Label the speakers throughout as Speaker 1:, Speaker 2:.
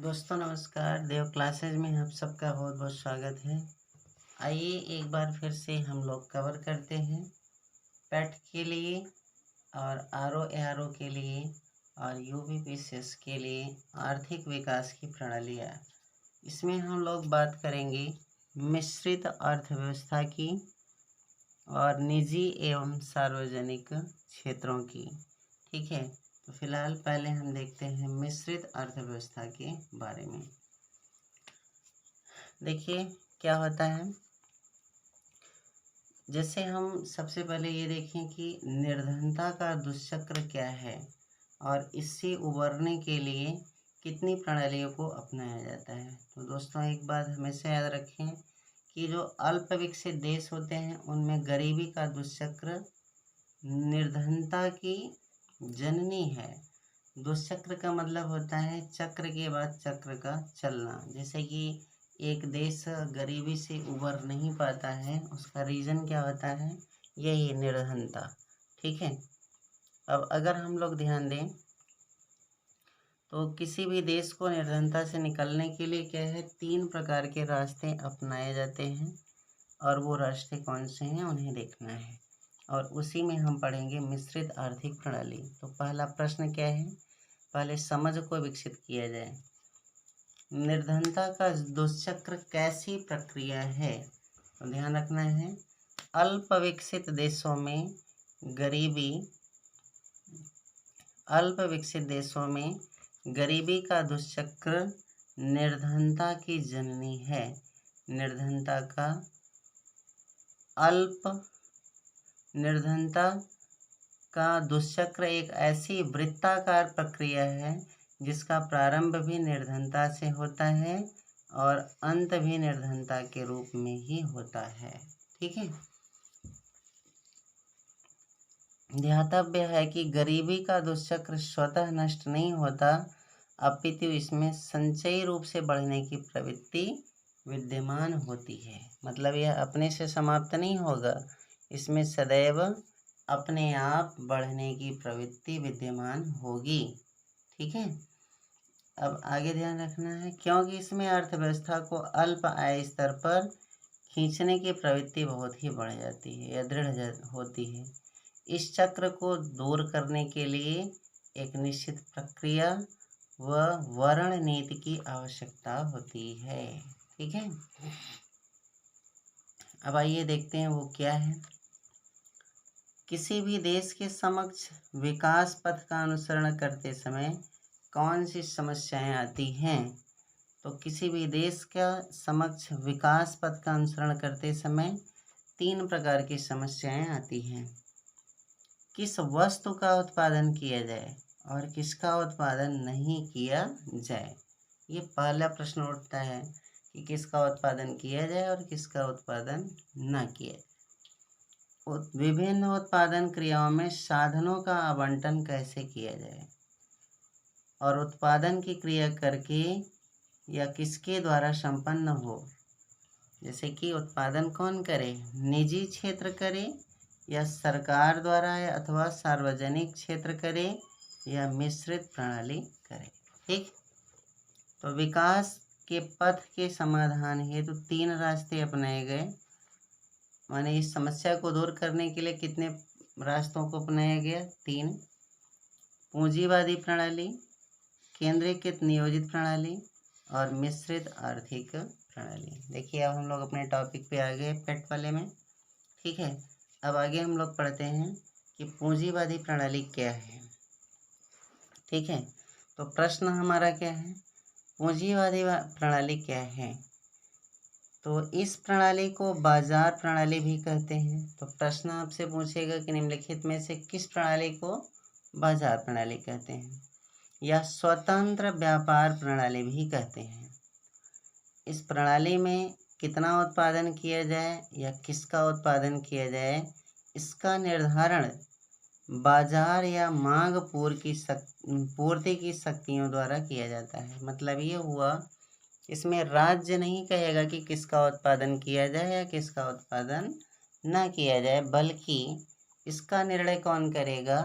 Speaker 1: दोस्तों नमस्कार। देव क्लासेज में आप सबका बहुत बहुत स्वागत है। आइए एक बार फिर से हम लोग कवर करते हैं पेट के लिए और आर ओ के लिए और यूपीपीसीएस के लिए आर्थिक विकास की प्रणालियाँ। इसमें हम लोग बात करेंगे मिश्रित अर्थव्यवस्था की और निजी एवं सार्वजनिक क्षेत्रों की। ठीक है, तो फिलहाल पहले हम देखते हैं मिश्रित अर्थव्यवस्था के बारे में। देखिए क्या होता है, जैसे हम सबसे पहले ये देखें कि निर्धनता का दुष्चक्र क्या है और इससे उबरने के लिए कितनी प्रणालियों को अपनाया जाता है। तो दोस्तों एक बात हमेशा याद रखें कि जो अल्प विकसित देश होते हैं उनमें गरीबी का दुष्चक्र निर्धनता की जननी है। दुष्चक्र का मतलब होता है चक्र के बाद चक्र का चलना। जैसे कि एक देश गरीबी से उबर नहीं पाता है, उसका रीज़न क्या होता है, यही निर्धनता। ठीक है, अब अगर हम लोग ध्यान दें तो किसी भी देश को निर्धनता से निकलने के लिए क्या है, 3 प्रकार के रास्ते अपनाए जाते हैं और वो रास्ते कौन से हैं उन्हें देखना है और उसी में हम पढ़ेंगे मिश्रित आर्थिक प्रणाली। तो पहला प्रश्न क्या है, पहले समझ को विकसित किया जाए। निर्धनता का दुष्चक्र कैसी प्रक्रिया है, तो ध्यान रखना है अल्प विकसित देशों में गरीबी का दुष्चक्र निर्धनता की जननी है। निर्धनता का दुष्चक्र एक ऐसी वृत्ताकार प्रक्रिया है जिसका प्रारंभ भी निर्धनता से होता है और अंत भी निर्धनता के रूप में ही होता है। ठीक है, ध्यातव्य है कि गरीबी का दुष्चक्र स्वतः नष्ट नहीं होता, अपितु इसमें संचयी रूप से बढ़ने की प्रवृत्ति विद्यमान होती है। मतलब यह अपने से समाप्त नहीं होगा, इसमें सदैव अपने आप बढ़ने की प्रवृत्ति विद्यमान होगी। ठीक है, अब आगे ध्यान रखना है क्योंकि इसमें अर्थव्यवस्था को अल्प आय स्तर पर खींचने की प्रवृत्ति बहुत ही बढ़ जाती है या दृढ़ होती है। इस चक्र को दूर करने के लिए एक निश्चित प्रक्रिया व वर्ण नीति की आवश्यकता होती है। ठीक है, अब आइए देखते हैं वो क्या है। किसी भी देश के समक्ष विकास पथ का अनुसरण करते समय कौन सी समस्याएं आती हैं, तो किसी भी देश का समक्ष विकास पथ का अनुसरण करते समय 3 प्रकार की समस्याएं आती हैं। किस वस्तु का उत्पादन किया जाए और किसका उत्पादन नहीं किया जाए, ये पहला प्रश्न उठता है कि किसका उत्पादन किया जाए और किसका उत्पादन ना किया जाए। विभिन्न उत्पादन क्रियाओं में साधनों का आवंटन कैसे किया जाए और उत्पादन की क्रिया करके या किसके द्वारा संपन्न हो। जैसे कि उत्पादन कौन करे, निजी क्षेत्र करे या सरकार द्वारा अथवा सार्वजनिक क्षेत्र करे या मिश्रित प्रणाली करे। ठीक, तो विकास के पथ के समाधान हेतु 3 रास्ते अपनाए गए। माने इस समस्या को दूर करने के लिए कितने रास्तों को अपनाया गया, 3। पूंजीवादी प्रणाली, केंद्रीकृत नियोजित प्रणाली और मिश्रित आर्थिक प्रणाली। देखिए अब हम लोग अपने टॉपिक पे आ गए पेट वाले में। ठीक है, अब आगे हम लोग पढ़ते हैं कि पूंजीवादी प्रणाली क्या है। ठीक है, तो प्रश्न हमारा क्या है, पूंजीवादी प्रणाली क्या है, तो इस प्रणाली को बाजार प्रणाली भी कहते हैं। तो प्रश्न आपसे पूछेगा कि निम्नलिखित में से किस प्रणाली को बाजार प्रणाली कहते हैं या स्वतंत्र व्यापार प्रणाली भी कहते हैं। इस प्रणाली में कितना उत्पादन किया जाए या किसका उत्पादन किया जाए, इसका निर्धारण बाजार या मांग पूर्ति की शक्तियों द्वारा किया जाता है। मतलब ये हुआ, इसमें राज्य नहीं कहेगा कि किसका उत्पादन किया जाए या किसका उत्पादन ना किया जाए, बल्कि इसका निर्णय कौन करेगा,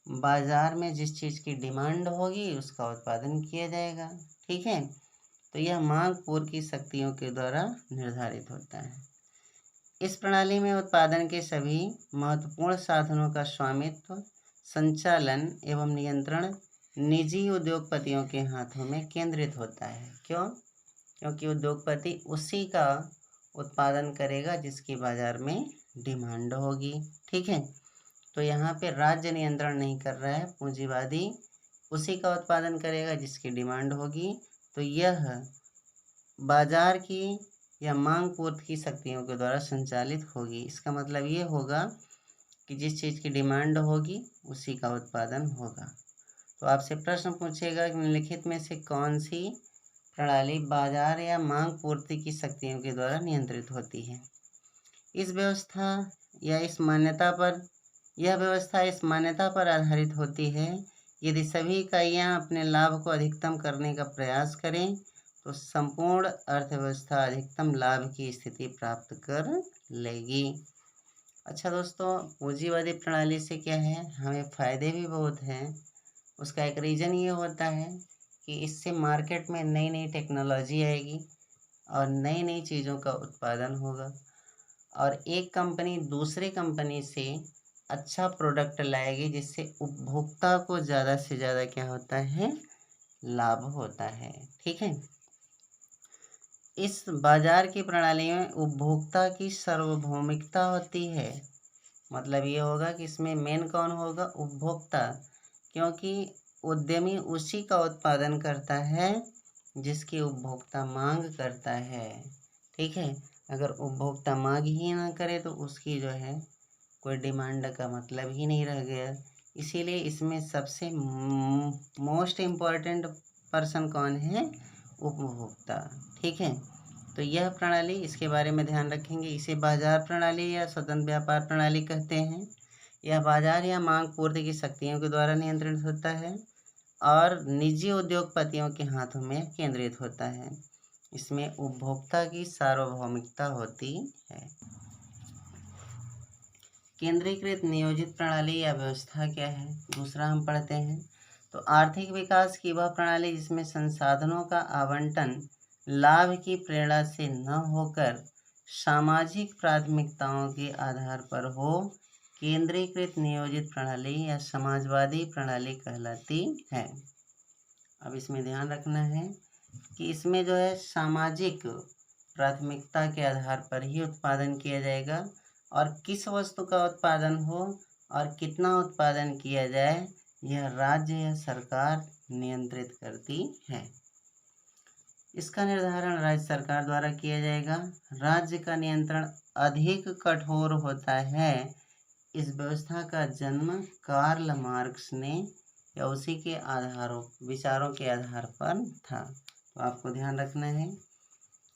Speaker 1: बाजार में जिस चीज़ की डिमांड होगी उसका उत्पादन किया जाएगा। ठीक है, तो यह मांग पूर्व की शक्तियों के द्वारा निर्धारित होता है। इस प्रणाली में उत्पादन के सभी महत्वपूर्ण साधनों का स्वामित्व, संचालन एवं नियंत्रण निजी उद्योगपतियों के हाथों में केंद्रित होता है। क्यों? क्योंकि उद्योगपति उसी का उत्पादन करेगा जिसकी बाजार में डिमांड होगी। ठीक है, तो यहाँ पे राज्य नियंत्रण नहीं कर रहा है, पूंजीवादी उसी का उत्पादन करेगा जिसकी डिमांड होगी। तो यह बाजार की या मांग पूर्ति की शक्तियों के द्वारा संचालित होगी। इसका मतलब ये होगा कि जिस चीज़ की डिमांड होगी उसी का उत्पादन होगा। तो आपसे प्रश्न पूछेगा कि निम्नलिखित में से कौन सी प्रणाली बाजार या मांग पूर्ति की शक्तियों के द्वारा नियंत्रित होती है। यह व्यवस्था इस मान्यता पर आधारित होती है, यदि सभी इकाइयाँ अपने लाभ को अधिकतम करने का प्रयास करें तो संपूर्ण अर्थव्यवस्था अधिकतम लाभ की स्थिति प्राप्त कर लेगी। अच्छा दोस्तों, पूंजीवादी प्रणाली से क्या है, हमें फ़ायदे भी बहुत हैं। उसका एक रीज़न ये होता है कि इससे मार्केट में नई नई टेक्नोलॉजी आएगी और नई नई चीज़ों का उत्पादन होगा और एक कंपनी दूसरे कंपनी से अच्छा प्रोडक्ट लाएगी जिससे उपभोक्ता को ज़्यादा से ज़्यादा क्या होता है, लाभ होता है। ठीक है, इस बाजार की प्रणाली में उपभोक्ता की सार्वभौमिकता होती है। मतलब ये होगा कि इसमें मेन कौन होगा, उपभोक्ता, क्योंकि उद्यमी उसी का उत्पादन करता है जिसकी उपभोक्ता मांग करता है। ठीक है, अगर उपभोक्ता मांग ही ना करे तो उसकी जो है कोई डिमांड का मतलब ही नहीं रह गया। इसीलिए इसमें सबसे मोस्ट इम्पॉर्टेंट पर्सन कौन है, उपभोक्ता। ठीक है, तो यह प्रणाली, इसके बारे में ध्यान रखेंगे। इसे बाजार प्रणाली या स्वतंत्र व्यापार प्रणाली कहते हैं। यह बाजार या मांग पूर्ति की शक्तियों के द्वारा नियंत्रित होता है और निजी उद्योगपतियों के हाथों में केंद्रित होता है। इसमें उपभोक्ता की सार्वभौमिकता होती है। केंद्रीकृत नियोजित प्रणाली या व्यवस्था क्या है, दूसरा हम पढ़ते हैं। तो आर्थिक विकास की वह प्रणाली जिसमें संसाधनों का आवंटन लाभ की प्रेरणा से न होकर सामाजिक प्राथमिकताओं के आधार पर हो, केंद्रीकृत नियोजित प्रणाली या समाजवादी प्रणाली कहलाती है। अब इसमें ध्यान रखना है कि इसमें जो है सामाजिक प्राथमिकता के आधार पर ही उत्पादन किया जाएगा और किस वस्तु का उत्पादन हो और कितना उत्पादन किया जाए यह राज्य या सरकार नियंत्रित करती है। इसका निर्धारण राज्य सरकार द्वारा किया जाएगा। राज्य का नियंत्रण अधिक कठोर होता है। इस व्यवस्था का जन्म कार्ल मार्क्स ने या उसी के विचारों के आधार पर था। तो आपको ध्यान रखना है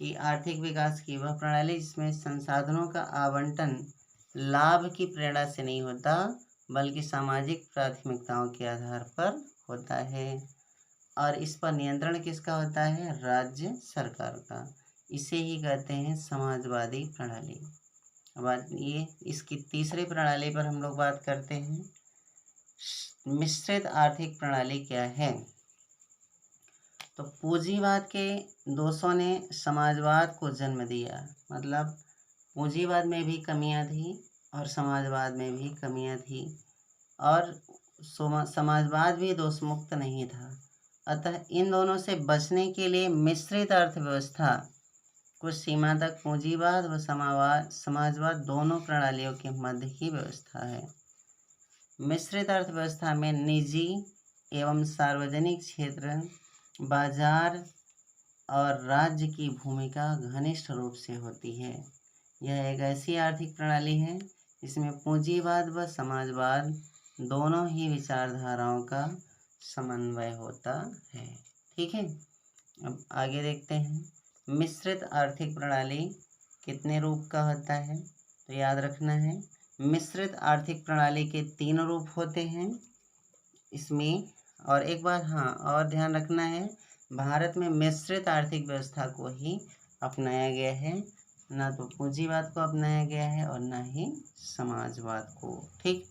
Speaker 1: कि आर्थिक विकास की वह प्रणाली जिसमें संसाधनों का आवंटन लाभ की प्रेरणा से नहीं होता बल्कि सामाजिक प्राथमिकताओं के आधार पर होता है और इस पर नियंत्रण किसका होता है, राज्य सरकार का। इसे ही कहते हैं समाजवादी प्रणाली। अब ये इसकी तीसरी प्रणाली पर हम लोग बात करते हैं। मिश्रित आर्थिक प्रणाली क्या है। तो पूंजीवाद के दोषों ने समाजवाद को जन्म दिया। मतलब पूंजीवाद में भी कमियां थी और समाजवाद में भी कमियां थी और समाजवाद भी दोषमुक्त नहीं था। अतः इन दोनों से बचने के लिए मिश्रित अर्थव्यवस्था कुछ सीमा तक पूंजीवाद व समाजवाद दोनों प्रणालियों के मध्य की व्यवस्था है। मिश्रित अर्थव्यवस्था में निजी एवं सार्वजनिक क्षेत्र, बाजार और राज्य की भूमिका घनिष्ठ रूप से होती है। यह एक ऐसी आर्थिक प्रणाली है जिसमें पूंजीवाद व समाजवाद दोनों ही विचारधाराओं का समन्वय होता है। ठीक है, अब आगे देखते हैं। मिश्रित आर्थिक प्रणाली कितने रूप का होता है, तो याद रखना है मिश्रित आर्थिक प्रणाली के 3 रूप होते हैं इसमें। और एक बात और ध्यान रखना है, भारत में मिश्रित आर्थिक व्यवस्था को ही अपनाया गया है, ना तो पूंजीवाद को अपनाया गया है और ना ही समाजवाद को। ठीक,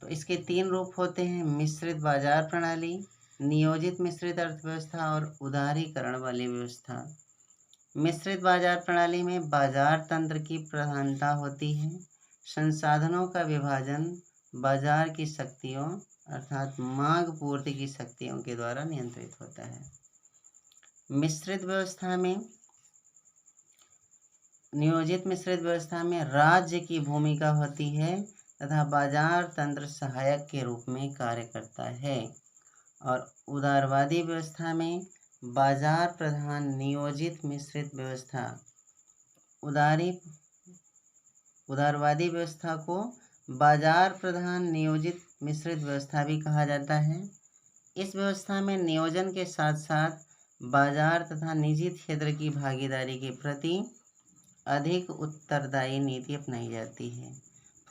Speaker 1: तो इसके 3 रूप होते हैं: मिश्रित बाजार प्रणाली, नियोजित मिश्रित अर्थव्यवस्था और उदारीकरण वाली व्यवस्था। मिश्रित बाजार प्रणाली में बाजार तंत्र की प्रधानता होती है। संसाधनों का विभाजन बाजार की शक्तियों अर्थात मांग पूर्ति की शक्तियों के द्वारा नियंत्रित होता है। मिश्रित व्यवस्था में नियोजित मिश्रित व्यवस्था में राज्य की भूमिका होती है तथा बाजार तंत्र सहायक के रूप में कार्य करता है। और उदारवादी व्यवस्था में बाजार प्रधान नियोजित मिश्रित व्यवस्था उदारवादी व्यवस्था को बाजार प्रधान नियोजित मिश्रित व्यवस्था भी कहा जाता है। इस व्यवस्था में नियोजन के साथ साथ बाजार तथा निजी क्षेत्र की भागीदारी के प्रति अधिक उत्तरदायी नीति अपनाई जाती है।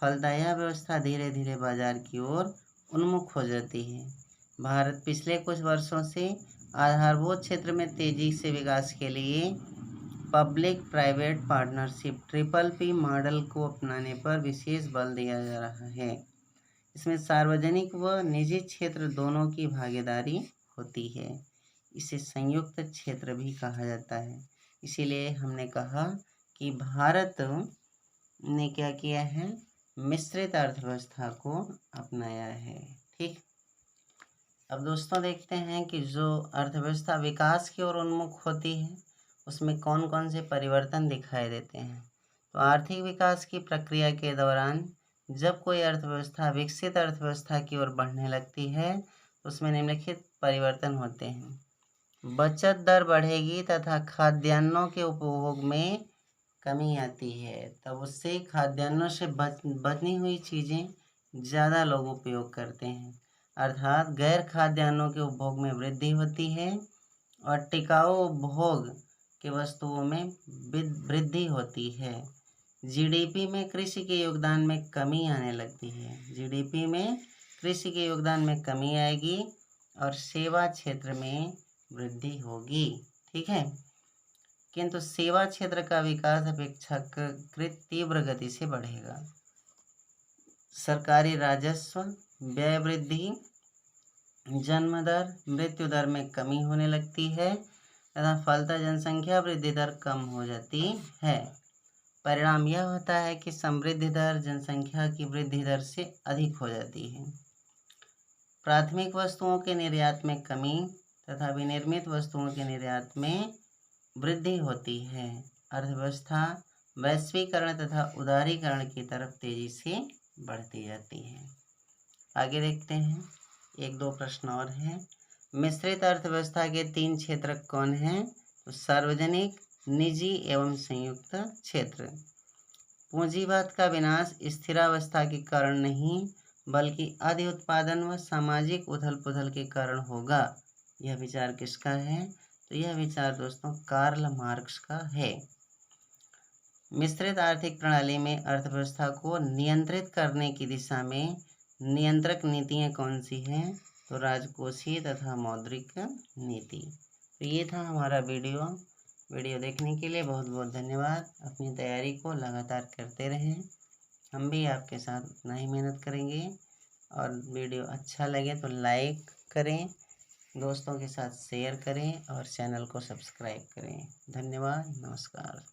Speaker 1: फलतः यह व्यवस्था धीरे धीरे बाजार की ओर उन्मुख हो जाती है। भारत पिछले कुछ वर्षों से आधारभूत क्षेत्र में तेजी से विकास के लिए public private partnership PPP model को अपनाने पर विशेष बल दिया जा रहा है। इसमें सार्वजनिक व निजी क्षेत्र दोनों की भागीदारी होती है। इसे संयुक्त क्षेत्र भी कहा जाता है। इसीलिए हमने कहा कि भारत ने क्या किया है, मिश्रित अर्थव्यवस्था को अपनाया है। ठीक, अब दोस्तों देखते हैं कि जो अर्थव्यवस्था विकास की ओर उन्मुख होती है उसमें कौन कौन से परिवर्तन दिखाई देते हैं। तो आर्थिक विकास की प्रक्रिया के दौरान जब कोई अर्थव्यवस्था विकसित अर्थव्यवस्था की ओर बढ़ने लगती है तो उसमें निम्नलिखित परिवर्तन होते हैं। बचत दर बढ़ेगी तथा खाद्यान्नों के उपभोग में कमी आती है, तब उससे खाद्यान्नों से बनी हुई चीज़ें ज़्यादा लोग उपयोग करते हैं, अर्थात गैर खाद्यान्नों के उपभोग में वृद्धि होती है और टिकाऊ उपभोग के वस्तुओं में वृद्धि होती है। GDP में कृषि के योगदान में कमी आने लगती है। GDP में कृषि के योगदान में कमी आएगी और सेवा क्षेत्र में वृद्धि होगी। ठीक है, किंतु सेवा क्षेत्र का विकास अपेक्षाकृत तीव्र गति से बढ़ेगा। सरकारी राजस्व, व्यय वृद्धि, जन्म दर, मृत्यु दर में कमी होने लगती है तथा फलतः जनसंख्या वृद्धि दर कम हो जाती है। परिणाम यह होता है कि समृद्धि दर जनसंख्या की वृद्धि दर से अधिक हो जाती है। प्राथमिक वस्तुओं के निर्यात में कमी तथा विनिर्मित वस्तुओं के निर्यात में वृद्धि होती है। अर्थव्यवस्था वैश्वीकरण तथा उदारीकरण की तरफ तेजी से बढ़ती जाती है। आगे देखते हैं, 1-2 प्रश्न और हैं। मिश्रित अर्थव्यवस्था के 3 क्षेत्र कौन हैं? तो सार्वजनिक, निजी एवं संयुक्त क्षेत्र। पूंजीवाद का विनाश स्थिरावस्था के कारण नहीं बल्कि अधि उत्पादन व सामाजिक उथल पुथल के कारण होगा। यह विचार किसका है? तो यह विचार दोस्तों कार्ल मार्क्स का है। मिश्रित आर्थिक प्रणाली में अर्थव्यवस्था को नियंत्रित करने की दिशा में नियंत्रक नीतियाँ कौन सी हैं? तो राजकोषीय तथा मौद्रिक नीति। तो ये था हमारा वीडियो देखने के लिए बहुत बहुत धन्यवाद। अपनी तैयारी को लगातार करते रहें, हम भी आपके साथ उतना ही मेहनत करेंगे। और वीडियो अच्छा लगे तो लाइक करें, दोस्तों के साथ शेयर करें और चैनल को सब्सक्राइब करें। धन्यवाद, नमस्कार।